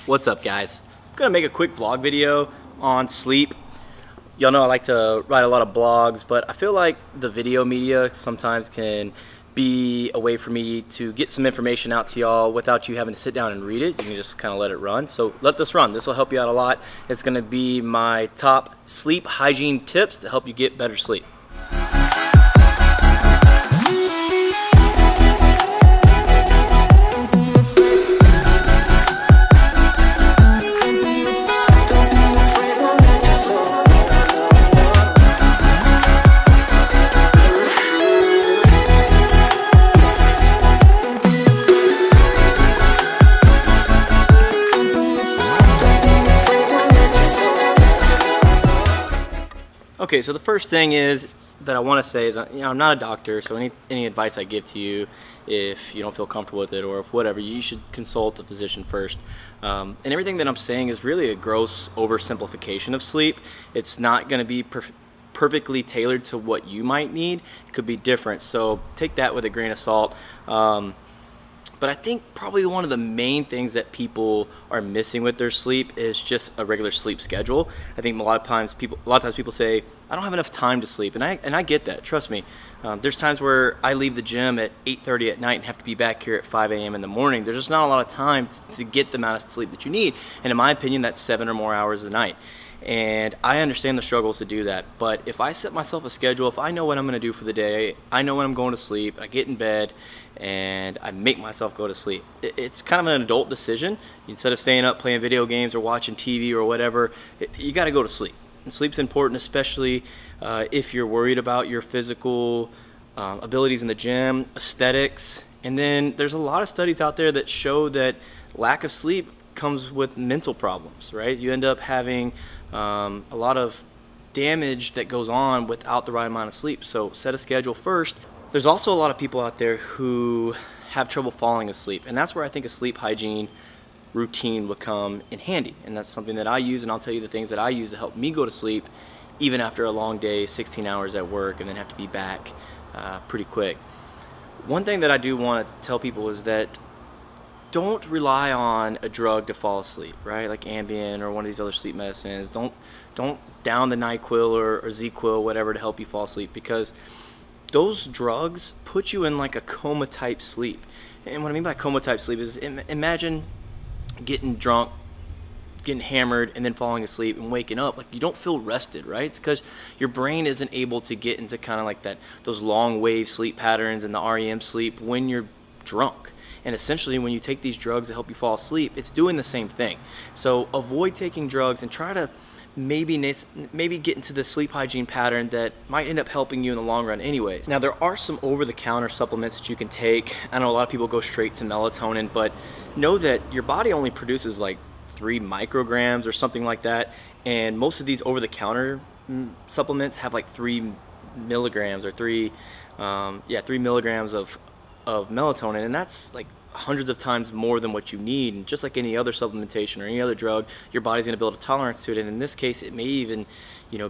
What's up, guys? I'm gonna make a quick vlog video on sleep. Y'all know I like to write a lot of blogs, but I feel like the video media sometimes can be a way for me to get some information out to y'all without you having to sit down and read it. You can just kind of let it run. So let this run. This will help you out a lot. It's gonna be my top sleep hygiene tips to help you get better sleep. Okay, so the first thing is that I want to say is, I'm not a doctor, so any advice I give to you, if you don't feel comfortable with it or if whatever, you should consult a physician first. And everything that I'm saying is really a gross oversimplification of sleep. It's not going to be perfectly tailored to what you might need. It could be different, so take that with a grain of salt. But I think probably one of the main things that people are missing with their sleep is just a regular sleep schedule. I think a lot of times people say, I don't have enough time to sleep, and I get that. Trust me. There's times where I leave the gym at 8:30 at night and have to be back here at 5 a.m. in the morning. There's just not a lot of time to get the amount of sleep that you need, and in my opinion, that's 7 or more hours a night. And I understand the struggles to do that, but if I set myself a schedule, if I know what I'm going to do for the day, I know when I'm going to sleep, I get in bed and I make myself go to sleep. It's kind of an adult decision. Instead of staying up playing video games or watching TV or whatever, you got to go to sleep. And sleep's important, especially if you're worried about your physical abilities in the gym, aesthetics. And then there's a lot of studies out there that show that lack of sleep comes with mental problems, right? You end up having a lot of damage that goes on without the right amount of sleep. So set a schedule first. There's also a lot of people out there who have trouble falling asleep, and that's where I think a sleep hygiene routine would come in handy. And that's something that I use, and I'll tell you the things that I use to help me go to sleep even after a long day, 16 hours at work, and then have to be back pretty quick. One thing that I do want to tell people is that don't rely on a drug to fall asleep, right? Like Ambien or one of these other sleep medicines. Don't down the NyQuil or ZQuil, whatever, to help you fall asleep, because those drugs put you in like a coma type sleep. And what I mean by coma type sleep is, imagine getting drunk, getting hammered, and then falling asleep and waking up. Like, you don't feel rested, right? It's because your brain isn't able to get into kind of like those long wave sleep patterns and the REM sleep when you're drunk. And essentially, when you take these drugs to help you fall asleep, it's doing the same thing. So avoid taking drugs and try to maybe get into the sleep hygiene pattern that might end up helping you in the long run anyways. Now, there are some over-the-counter supplements that you can take. I know a lot of people go straight to melatonin, but know that your body only produces like 3 micrograms or something like that. And most of these over-the-counter supplements have like 3 milligrams or 3 milligrams of melatonin, and that's like hundreds of times more than what you need. And just like any other supplementation or any other drug, your body's going to build a tolerance to it, and in this case it may even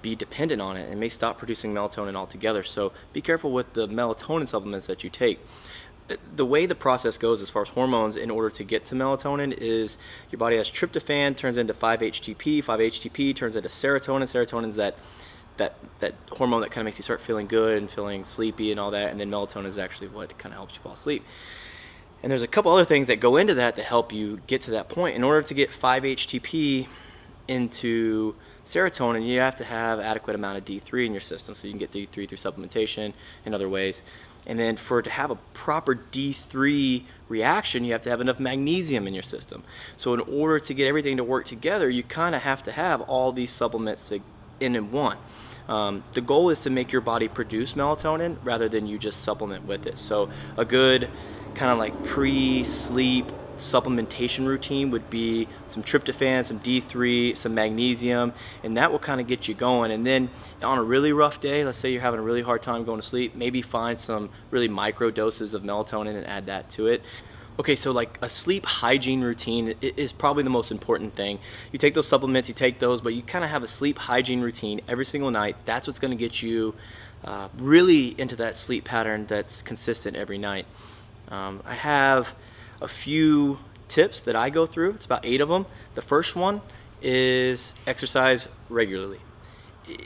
be dependent on it and may stop producing melatonin altogether. So be careful with the melatonin supplements that you take. The way the process goes as far as hormones in order to get to melatonin is your body has tryptophan, turns into 5-HTP, 5-HTP turns into serotonin. Serotonin's that hormone that kind of makes you start feeling good and feeling sleepy and all that, and then melatonin is actually what kind of helps you fall asleep. And there's a couple other things that go into that help you get to that point. In order to get 5-HTP into serotonin, you have to have adequate amount of D3 in your system, so you can get D3 through supplementation and other ways. And then for it to have a proper D3 reaction, you have to have enough magnesium in your system. So in order to get everything to work together, you kind of have to have all these supplements in one. The goal is to make your body produce melatonin rather than you just supplement with it. So a good kind of like pre-sleep supplementation routine would be some tryptophan, some D3, some magnesium, and that will kind of get you going. And then on a really rough day, let's say you're having a really hard time going to sleep, maybe find some really micro doses of melatonin and add that to it. Okay, so like a sleep hygiene routine is probably the most important thing. You take those supplements, you take those, but you kind of have a sleep hygiene routine every single night. That's what's going to get you really into that sleep pattern that's consistent every night. I have a few tips that I go through, it's about 8 of them. The first one is exercise regularly.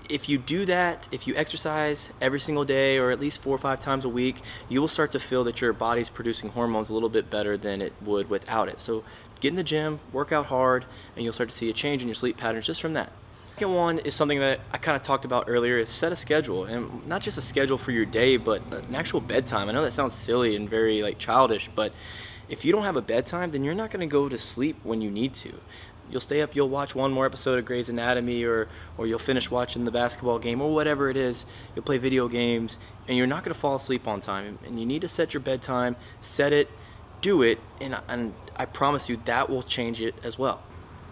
If you do that, if you exercise every single day or at least 4 or 5 times a week, you will start to feel that your body's producing hormones a little bit better than it would without it. So get in the gym, work out hard, and you'll start to see a change in your sleep patterns just from that. Second one is something that I kind of talked about earlier, is set a schedule, and not just a schedule for your day, but an actual bedtime. I know that sounds silly and very like childish, but if you don't have a bedtime, then you're not going to go to sleep when you need to. You'll stay up, you'll watch one more episode of Grey's Anatomy, or you'll finish watching the basketball game, or whatever it is. You'll play video games, and you're not going to fall asleep on time. And you need to set your bedtime, set it, do it, and I promise you that will change it as well.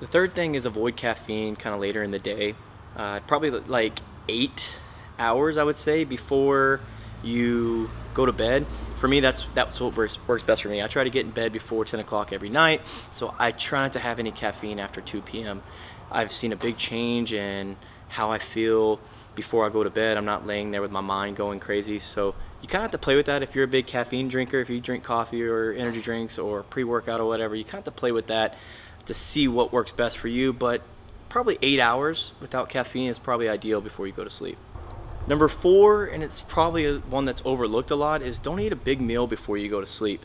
The third thing is avoid caffeine kind of later in the day. Probably like 8 hours, I would say, before you go to bed. For me, that's what works best for me. I try to get in bed before 10 o'clock every night, so I try not to have any caffeine after 2 p.m. I've seen a big change in how I feel before I go to bed. I'm not laying there with my mind going crazy, so you kind of have to play with that. If you're a big caffeine drinker, if you drink coffee or energy drinks or pre-workout or whatever, you kind of have to play with that to see what works best for you, but probably 8 hours without caffeine is probably ideal before you go to sleep. Number 4, and it's probably one that's overlooked a lot, is don't eat a big meal before you go to sleep.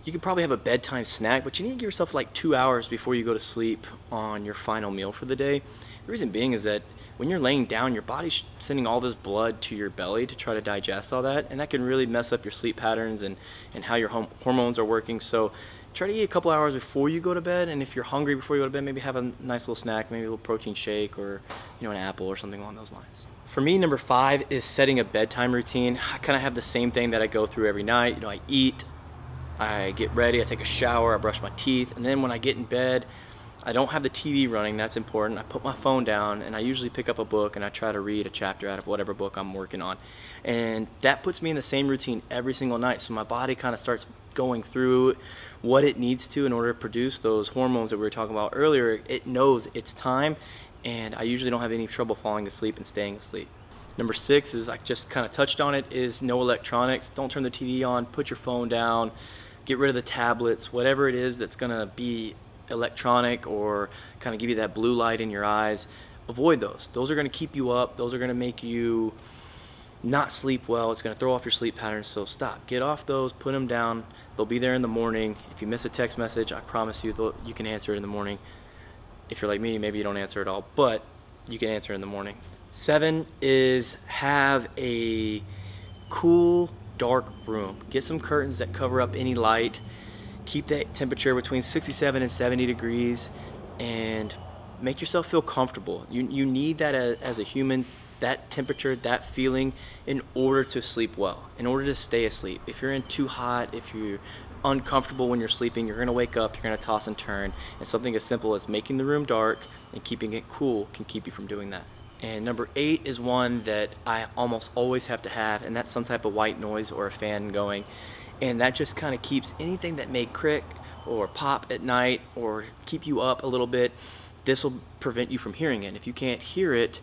You can probably have a bedtime snack, but you need to give yourself like 2 hours before you go to sleep on your final meal for the day. The reason being is that when you're laying down, your body's sending all this blood to your belly to try to digest all that, and that can really mess up your sleep patterns and how your hormones are working. So try to eat a couple hours before you go to bed, and if you're hungry before you go to bed, maybe have a nice little snack, maybe a little protein shake or an apple or something along those lines. For me, number 5 is setting a bedtime routine. I kind of have the same thing that I go through every night. I eat, I get ready, I take a shower, I brush my teeth, and then when I get in bed, I don't have the TV running. That's important. I put my phone down, and I usually pick up a book, and I try to read a chapter out of whatever book I'm working on. And that puts me in the same routine every single night, so my body kind of starts going through what it needs to in order to produce those hormones that we were talking about earlier. It knows it's time, and I usually don't have any trouble falling asleep and staying asleep. Number 6 is, I just kind of touched on it, is no electronics. Don't turn the TV on, put your phone down, get rid of the tablets, whatever it is that's going to be electronic or kind of give you that blue light in your eyes. Avoid those. Those are going to keep you up. Those are going to make you not sleep well. It's going to throw off your sleep patterns, so stop. Get off those, put them down. They'll be there in the morning. If you miss a text message, I promise you you can answer it in the morning. If you're like me, maybe you don't answer at all, but you can answer in the morning. 7 is have a cool, dark room. Get some curtains that cover up any light. Keep that temperature between 67 and 70 degrees, and make yourself feel comfortable. You need that as a human, that temperature, that feeling, in order to sleep well, in order to stay asleep. If you're in too hot, if you're uncomfortable when you're sleeping, you're going to wake up, you're going to toss and turn, and something as simple as making the room dark and keeping it cool can keep you from doing that. And number 8 is one that I almost always have to have, and that's some type of white noise or a fan going, and that just kind of keeps anything that may crick or pop at night or keep you up a little bit. This will prevent you from hearing it. If you can't hear it,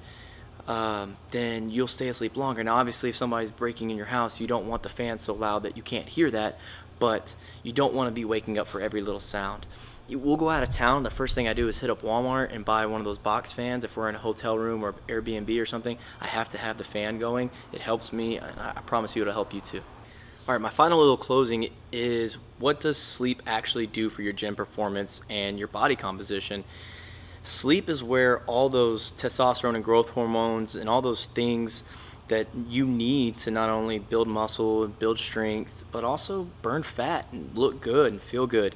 then you'll stay asleep longer. Now obviously if somebody's breaking in your house, you don't want the fan so loud that you can't hear that, but you don't want to be waking up for every little sound. We'll go out of town, the first thing I do is hit up Walmart and buy one of those box fans. If we're in a hotel room or Airbnb or something, I have to have the fan going. It helps me, and I promise you it'll help you too. All right, my final little closing is, what does sleep actually do for your gym performance and your body composition? Sleep is where all those testosterone and growth hormones and all those things that you need to not only build muscle and build strength, but also burn fat and look good and feel good.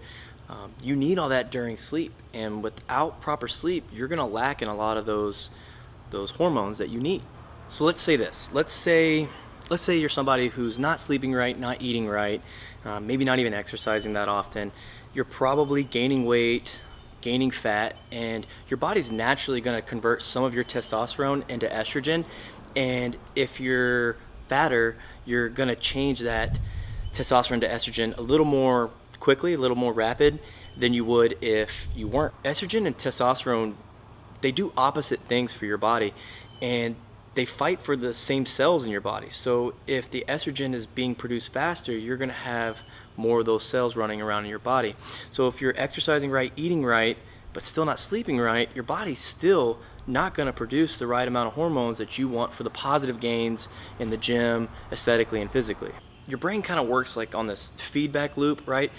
You need all that during sleep, and without proper sleep, you're gonna lack in a lot of those hormones that you need. So let's say this. Let's say you're somebody who's not sleeping right, not eating right, maybe not even exercising that often. You're probably gaining weight, gaining fat, and your body's naturally gonna convert some of your testosterone into estrogen. And if you're fatter, you're gonna change that testosterone to estrogen a little more quickly, a little more rapid than you would if you weren't. Estrogen and testosterone, they do opposite things for your body, and they fight for the same cells in your body. So if the estrogen is being produced faster, you're going to have more of those cells running around in your body. So if you're exercising right, eating right, but still not sleeping right, your body's still not going to produce the right amount of hormones that you want for the positive gains in the gym, aesthetically and physically. Your brain kind of works like on this feedback loop, right?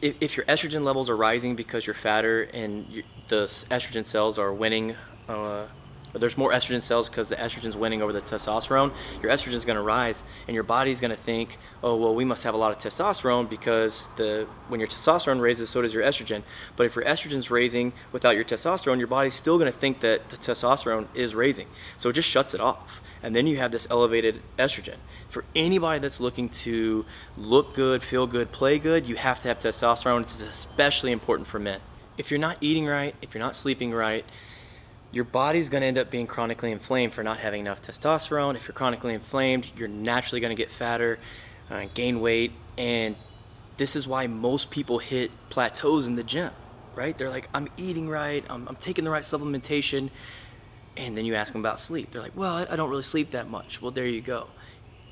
If your estrogen levels are rising because you're fatter and the estrogen cells are winning, there's more estrogen cells because the estrogen's winning over the testosterone, your estrogen's going to rise, and your body's going to think, oh, well, we must have a lot of testosterone because when your testosterone raises, so does your estrogen. But if your estrogen's raising without your testosterone, your body's still going to think that the testosterone is raising. So it just shuts it off. And then you have this elevated estrogen. For anybody that's looking to look good, feel good, play good, you have to have testosterone. It's especially important for men. If you're not eating right, if you're not sleeping right, your body's going to end up being chronically inflamed for not having enough testosterone. If you're chronically inflamed, you're naturally going to get fatter, gain weight, and this is why most people hit plateaus in the gym, right? They're like, I'm eating right, I'm taking the right supplementation, and then you ask them about sleep. They're like, well, I don't really sleep that much. Well, there you go.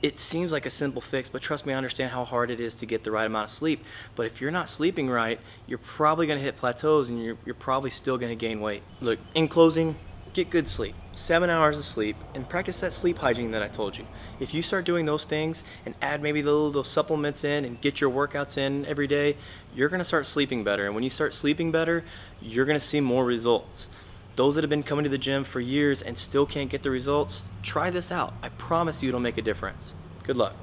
It seems like a simple fix, but trust me, I understand how hard it is to get the right amount of sleep. But if you're not sleeping right, you're probably going to hit plateaus and you're probably still going to gain weight. Look, in closing, get good sleep. 7 hours of sleep, and practice that sleep hygiene that I told you. If you start doing those things and add maybe those supplements in and get your workouts in every day, you're going to start sleeping better. And when you start sleeping better, you're going to see more results. Those that have been coming to the gym for years and still can't get the results, try this out. I promise you it'll make a difference. Good luck.